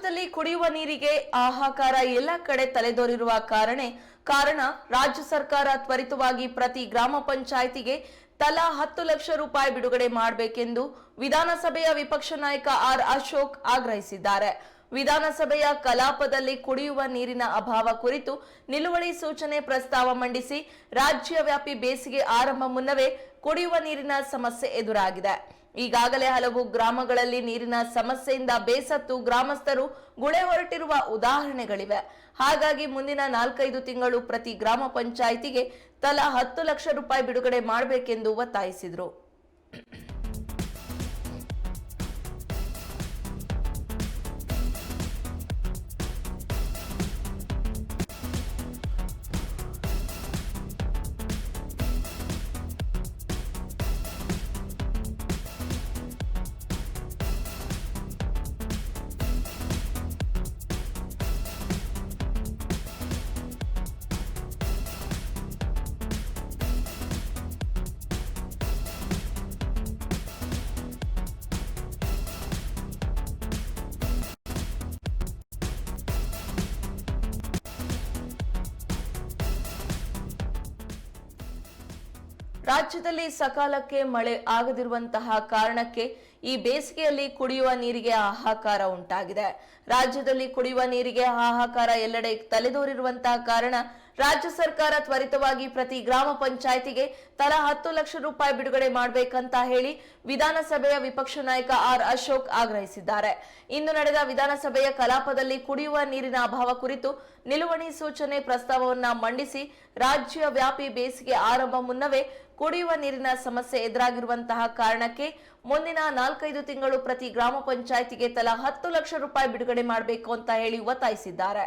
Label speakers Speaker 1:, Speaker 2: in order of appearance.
Speaker 1: ರಾಜ್ಯದಲ್ಲಿ ಕುಡಿಯುವ ನೀರಿಗೆ ಹಾಹಾಕಾರ ಎಲ್ಲ ಕಡೆ ತಲೆದೋರಿರುವ ಕಾರಣ ರಾಜ್ಯ ಸರ್ಕಾರ ತ್ವರಿತವಾಗಿ ಪ್ರತಿ ಗ್ರಾಮ ಪಂಚಾಯಿತಿಗೆ ತಲಾ 10 ಲಕ್ಷ ರೂಪಾಯಿ ಬಿಡುಗಡೆ ಮಾಡಬೇಕೆಂದು ವಿಧಾನಸಭೆಯ ವಿಪಕ್ಷ ನಾಯಕ ಆರ್ ಅಶೋಕ್ ಆಗ್ರಹಿಸಿದ್ದಾರೆ. ವಿಧಾನಸಭೆಯ ಕಲಾಪದಲ್ಲಿ ಕುಡಿಯುವ ನೀರಿನ ಅಭಾವ ಕುರಿತು ನಿಲುವಳಿ ಸೂಚನೆ ಪ್ರಸ್ತಾವ ಮಂಡಿಸಿ ರಾಜ್ಯವ್ಯಾಪಿ ಬೇಸಿಗೆ ಆರಂಭ ಮುನ್ನವೇ ಕುಡಿಯುವ ನೀರಿನ ಸಮಸ್ಯೆ ಎದುರಾಗಿದೆ. ಈಗಾಗಲೇ ಹಲವು ಗ್ರಾಮಗಳಲ್ಲಿ ನೀರಿನ ಸಮಸ್ಯೆಯಿಂದ ಬೇಸತ್ತು ಗ್ರಾಮಸ್ಥರು ಗುಳೆ ಹೊರಟಿರುವ ಉದಾಹರಣೆಗಳಿವೆ. ಹಾಗಾಗಿ ಮುಂದಿನ 4-5 ತಿಂಗಳು ಪ್ರತಿ ಗ್ರಾಮ ಪಂಚಾಯಿತಿಗೆ ತಲಾ 10 ಲಕ್ಷ ರೂಪಾಯಿ ಬಿಡುಗಡೆ ಮಾಡಬೇಕೆಂದು ಒತ್ತಾಯಿಸಿದರು. ರಾಜ್ಯದಲ್ಲಿ ಸಕಾಲಕ್ಕೆ ಮಳೆ ಆಗದಿರುವಂತಹ ಕಾರಣಕ್ಕೆ ಈ ಬೇಸಿಗೆಯಲ್ಲಿ ಕುಡಿಯುವ ನೀರಿಗೆ ಹಾಹಾಕಾರ ಉಂಟಾಗಿದೆ. ರಾಜ್ಯದಲ್ಲಿ ಕುಡಿಯುವ ನೀರಿಗೆ ಹಾಹಾಕಾರ ಎಲ್ಲೆಡೆ ತಲೆದೋರಿರುವಂತಹ ಕಾರಣ ರಾಜ್ಯ ಸರ್ಕಾರ ತ್ವರಿತವಾಗಿ ಪ್ರತಿ ಗ್ರಾಮ ಪಂಚಾಯಿತಿಗೆ ತಲಾ 10 ಲಕ್ಷ ರೂಪಾಯಿ ಬಿಡುಗಡೆ ಮಾಡಬೇಕಂತ ಹೇಳಿ ವಿಧಾನಸಭೆಯ ವಿಪಕ್ಷ ನಾಯಕ ಆರ್ ಅಶೋಕ್ ಆಗ್ರಹಿಸಿದ್ದಾರೆ. ಇಂದು ನಡೆದ ವಿಧಾನಸಭೆಯ ಕಲಾಪದಲ್ಲಿ ಕುಡಿಯುವ ನೀರಿನ ಅಭಾವ ಕುರಿತು ನಿಲುವಳಿ ಸೂಚನೆ ಪ್ರಸ್ತಾವವನ್ನ ಮಂಡಿಸಿ ರಾಜ್ಯ ವ್ಯಾಪಿ ಬೇಸಿಗೆ ಆರಂಭ ಮುನ್ನವೇ ಕುಡಿಯುವ ನೀರಿನ ಸಮಸ್ಯೆ ಎದುರಾಗಿರುವಂತಹ ಕಾರಣಕ್ಕೆ ಮುಂದಿನ 4-5 ತಿಂಗಳು ಪ್ರತಿ ಗ್ರಾಮ ಪಂಚಾಯಿತಿಗೆ ತಲಾ 10 ಲಕ್ಷ ರೂಪಾಯಿ ಬಿಡುಗಡೆ ಮಾಡಬೇಕು ಅಂತ ಹೇಳಿ ಒತ್ತಾಯಿಸಿದ್ದಾರೆ.